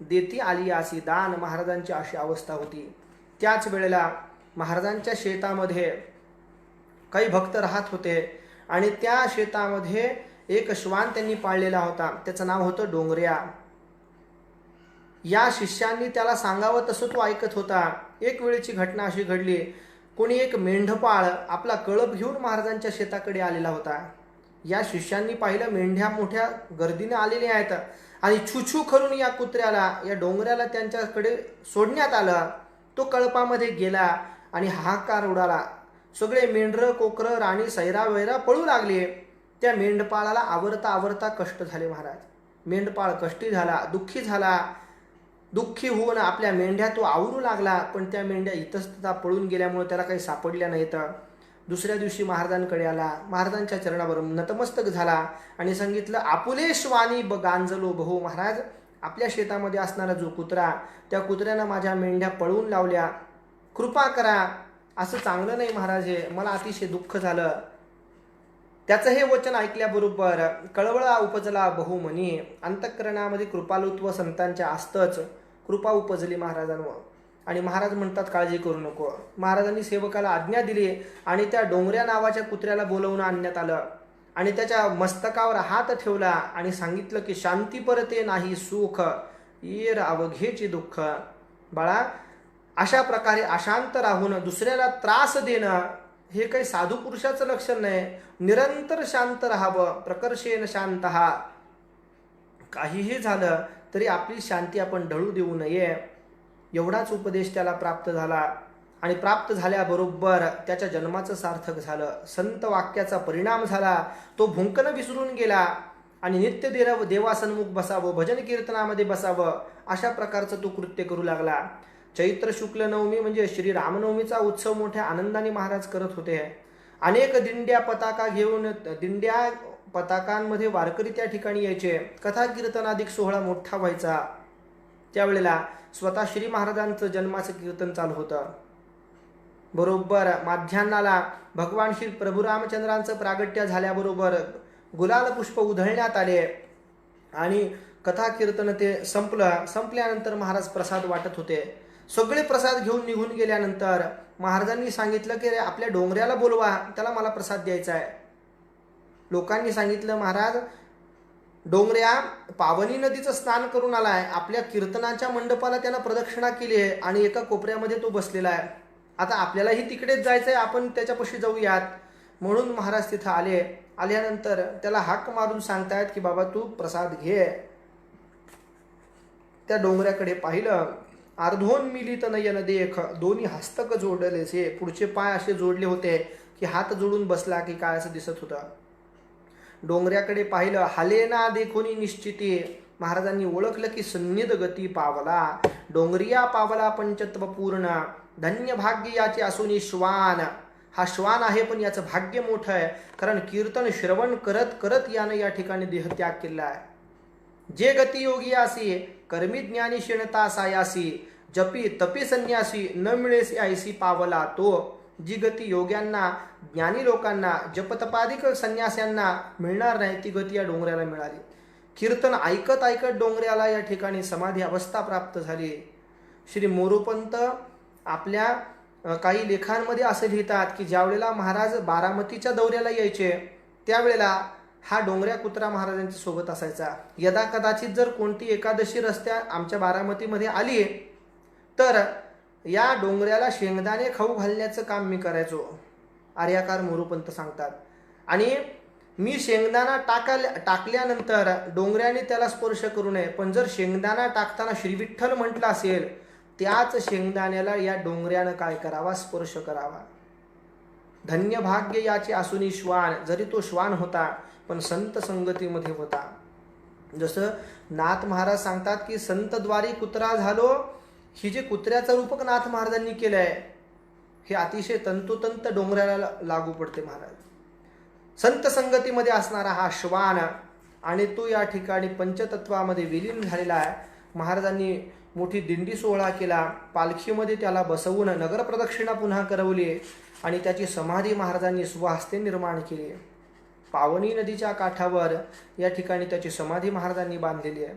S1: देती आली आसी दान. महाराजांची अशी अवस्था होती. त्याच वेळेला महाराजांच्या शेतामध्ये काही भक्त राहत होते आणि त्या शेतामध्ये एक श्वान त्यांनी पाळलेला होता. त्याचं नाव होतं डोंगऱ्या. या शिष्यांनी त्याला सांगावं तसं तो ऐकत होता. एक वेळेची घटना अशी घडली. कोणी एक मेंढपाळ आपला कळप घेऊन महाराजांच्या शेताकडे आलेला होता. या शिष्यांनी पाहिलं मेंढ्या मोठ्या गर्दीने आलेल्या आहेत आणि छुछू करून या कुत्र्याला, या डोंगऱ्याला त्यांच्याकडे सोडण्यात आलं. तो कळपामध्ये गेला आणि हाहाकार उडाला. सगळे मेंढरं कोकरं राणी सैरा वैरा पळू लागले. त्या मेंढपाळाला आवरता कष्ट झाले. महाराज मेंढपाळ कष्टी झाला, दुःखी झाला. दुःखी होऊन आपल्या मेंढ्या तो आवरू लागला, पण त्या मेंढ्या इतस्तता पळून गेल्यामुळे त्याला काही सापडल्या नाहीत. दुसऱ्या दिवशी महाराजांकडे आला. महाराजांच्या चरणावर नतमस्तक झाला आणि सांगितलं, आपुले श्वानी गांजलो बहु. महाराज, आपल्या शेतामध्ये असणारा जो कुत्रा, त्या कुत्र्यानं माझ्या मेंढ्या पळवून लावल्या, कृपा करा. असं चांगलं नाही महाराज, हे मला अतिशय दुःख झालं. त्याचं हे वचन ऐकल्याबरोबर कळवळा उपजला बहुमनी. अंतःकरणामध्ये कृपालुत्व संतांच्या असतंच. कृपा उपजली महाराजांवर आणि महाराज म्हणतात, काळजी करू नको. महाराजांनी सेवकाला आज्ञा दिली आणि त्या डोंगऱ्या नावाच्या कुत्र्याला बोलवून आणण्यात आलं आणि त्याच्या मस्तकावर हात ठेवला आणि सांगितलं की शांती परते नाही सुख, येर अवघेची दुःख. बाळा, अशा प्रकारे अशांत राहून दुसऱ्याला त्रास देणं हे काही साधू पुरुषाचं लक्षण नाही. निरंतर शांत राहावं. प्रकर्षेन शांत. काहीही झालं तरी आपली शांती आपण ढळू देऊ नये. एवढाच उपदेश त्याला प्राप्त झाला आणि प्राप्त झाल्याबरोबर त्याच्या जन्माचं सार्थक झालं. संत वाक्याचा परिणाम झाला. तो भुंकन विसरून गेला आणि नित्य देवासन्मुख बसावं, भजन कीर्तनामध्ये बसावं, अशा प्रकारचं तो कृत्य करू लागला. चैत्र शुक्ल नवमी म्हणजे श्री रामनवमीचा उत्सव मोठ्या आनंदाने महाराज करत होते. अनेक दिंड्या पताका घेऊन, दिंड्या पताकांमध्ये वारकरी त्या ठिकाणी यायचे. कथा कीर्तनाधिक सोहळा मोठा व्हायचा. त्यावेळेला स्वतः श्री महाराजांचं जन्माचं कीर्तन चालू होतं. बरोबर माध्यान्हाला भगवान श्री प्रभू रामचंद्रांचं प्रागट्य झाल्याबरोबर गुलाल पुष्प उधळण्यात आले आणि कथा कीर्तन ते संपल्यानंतर महाराज प्रसाद वाटत होते. सगळे प्रसाद घेऊन निघून गेल्यानंतर महाराजांनी सांगितलं की आपल्या डोंगऱ्याला बोलवा, त्याला मला प्रसाद द्यायचा आहे. लोकांनी सांगितलं महाराज डोंगऱ्या पावनी नदीचं स्नान करून आलाय, आपल्या कीर्तनाच्या मंडपाला त्यानं प्रदक्षिणा केली आहे आणि एका कोपऱ्यामध्ये तो बसलेला आहे. आता आपल्यालाही तिकडेच जायचंय, आपण त्याच्यापाशी जाऊयात. म्हणून महाराज तिथं आल्यानंतर त्याला हाक मारून सांगतायत की बाबा तू प्रसाद घे. त्या डोंगऱ्याकडे पाहिलं, अर्धोन्मिलित नयन देख, दोन्ही हस्तक जोडलेचे, पुढचे पाय असे जोडले होते की हात जोडून बसला की काय असं दिसत होतं. डोंगऱ्याकडे पाहिलं, हालेना देखोनी निश्चिती, महाराजांनी ओळखलं की सन्निध गती पावला, डोंगरिया पावला पंचत्व पूर्ण, धन्य भाग्य याचे असून श्वान. हा श्वान आहे पण याचं भाग्य मोठं आहे, कारण कीर्तन श्रवण करत करत यानं या ठिकाणी देहत्याग केला आहे. जे गती योगी असी, कर्मी ज्ञानी क्षीणता सायासी, जपी तपी संन्यासी, न मिळेसी ऐसी पावला तो. जी गती योग्यांना ज्ञानी लोकांना जपतपादिक संन्यास्यांना मिळणार नाही ती गती या डोंगऱ्याला मिळाली. कीर्तन ऐकत ऐकत डोंगऱ्याला या ठिकाणी समाधी अवस्था प्राप्त झाली. श्री मोरोपंत आपल्या काही लेखांमध्ये असे लिहितात की ज्यावेळेला महाराज बारामतीच्या दौऱ्याला यायचे त्यावेळेला हा डोंगऱ्या कुत्रा महाराजांच्या सोबत असायचा. यदा कदाचित जर कोणती एकादशी रस्त्या आमच्या बारामतीमध्ये आली तर या डोंगऱ्याला शेंगदाणे खाऊ घालण्याचं काम मी करायचो, आर्याकार मोरोपंत सांगतात. आणि मी शेंगदाणा टाकल्यानंतर डोंगऱ्याने त्याला स्पर्श करू नये, पण जर शेंगदाणा टाकताना श्री विठ्ठल म्हटलं असेल त्याच शेंगदाण्याला या डोंगऱ्यानं काय करावा, स्पर्श करावा. धन्य भाग्य याचे असून श्वान, जरी तो श्वान होता पण संत संगतीमध्ये होता. जसं नाथ महाराज सांगतात की संतद्वारी कुत्रा झालो, ही जे कुत्र्याचं रूपक नाथ महाराजांनी केलंय हे अतिशय तंतोतंत डोंगऱ्याला लागू पडते. महाराज संत संगतीमध्ये असणारा हा श्वान आणि तो या ठिकाणी पंचतत्वामध्ये विलीन झालेला आहे. महाराजांनी मोठी दिंडी सोहळा केला, पालखीमध्ये त्याला बसवून नगर प्रदक्षिणा पुन्हा करवली आणि त्याची समाधी महाराजांनी स्वहस्ते निर्माण केली. पावनी नदीच्या काठावर या ठिकाणी त्याची समाधी महाराजांनी बांधलेली आहे.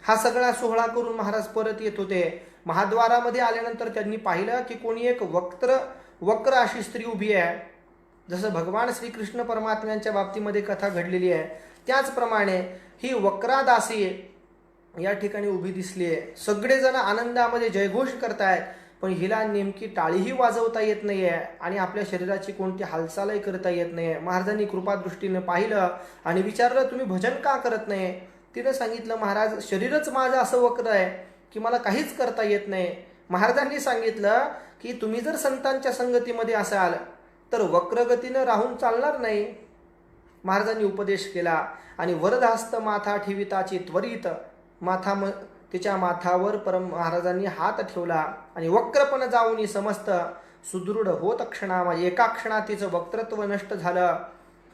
S1: हा सगळा सोहळा करून महाराज परत येत होते. महाद्वारामध्ये आल्यानंतर त्यांनी पाहिलं की कोणी एक वक्र अशी स्त्री उभी आहे. जसं भगवान श्रीकृष्ण परमात्म्यांच्या बाबतीमध्ये कथा घडलेली आहे त्याचप्रमाणे ही वक्रादासी या ठिकाणी उभी दिसली आहे. सगळेजण आनंदामध्ये जयघोष करतायत पण हिला नेमकी टाळीही वाजवता येत नाहीये आणि आपल्या शरीराची कोणती हालचालही करता येत नाहीये. महाराजांनी कृपादृष्टीने पाहिलं आणि विचारलं तुम्ही भजन का करत नाही. तिने सांगितलं महाराज शरीरच माझं असं वक्र आहे की मला काहीच करता येत नाही. महाराजांनी सांगितलं की तुम्ही जर संतांच्या संगतीमध्ये असाल तर वक्रगतीनं राहून चालणार नाही. महाराजांनी उपदेश केला आणि वरदहस्त माथा ठेविताची त्वरित तिच्या माथावर परम महाराजांनी हात ठेवला आणि वक्रपण जाऊन समस्त सुदृढ होत क्षणा, एका क्षणात तिचं वक्तृत्व नष्ट झालं.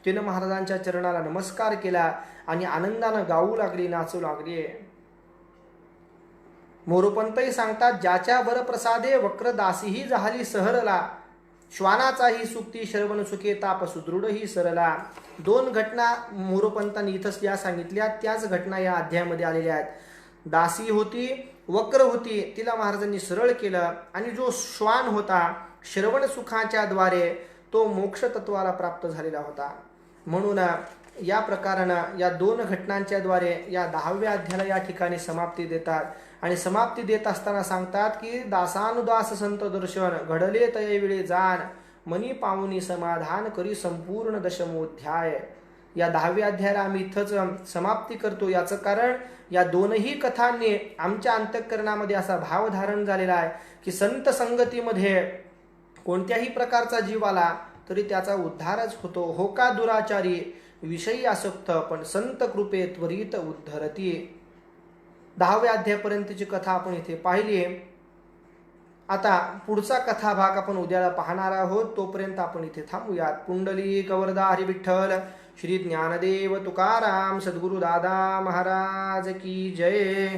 S1: तिनं महाराजांच्या चरणाला नमस्कार केला आणि आनंदानं गाऊ लागली, नाचू लागली. मोरोपंतही सांगतात ज्याच्या वर प्रसादे वक्रदासीही झाली सहरला, श्वानाचाही सुक्ती श्रवण सुखे ताप सुदृढ ही सरला. दोन घटना मोरोपंतांनी इथंच या सांगितल्या, त्याच घटना या अध्यायामध्ये आलेल्या आहेत. दासी होती, वक्र होती, तिला महाराजांनी सरळ केलं आणि जो श्वान होता श्रवण सुखाच्या द्वारे तो मोक्ष तत्वाला प्राप्त झालेला होता. म्हणून या प्रकारानं या दोन घटनांच्या द्वारे या 10व्या अध्यायाला या ठिकाणी समाप्ती देतात आणि समाप्ती देत असताना सांगतात की दासानुदास संत दर्शन घडले तयवेळे जाण, मनी पावनी समाधान करी संपूर्ण दशमोध्याय. या 10व्या अध्यायाला आम्ही इथंच समाप्ती करतो. याचं कारण या दोनही कथांनी आमच्या अंतःकरणामध्ये असा भाव धारण झालेला आहे की संत संगतीमध्ये कोणत्याही प्रकारचा जीव आला तरी त्याचा उद्धारच होतो. हो का दुराचारी विषयी आसक्त पण संत कृपे त्वरित उद्धरती. 10व्या अध्यायापर्यंतची कथा आपण इथे पाहिली. आता पुढचा कथाभाग आपण उद्याला पाहणार आहोत. तोपर्यंत आपण इथे थांबूयात. पुंडलिक वरदा हरी विठ्ठल श्री ज्ञानदेव तुकाराम सद्गुरु दादा महाराज की जय.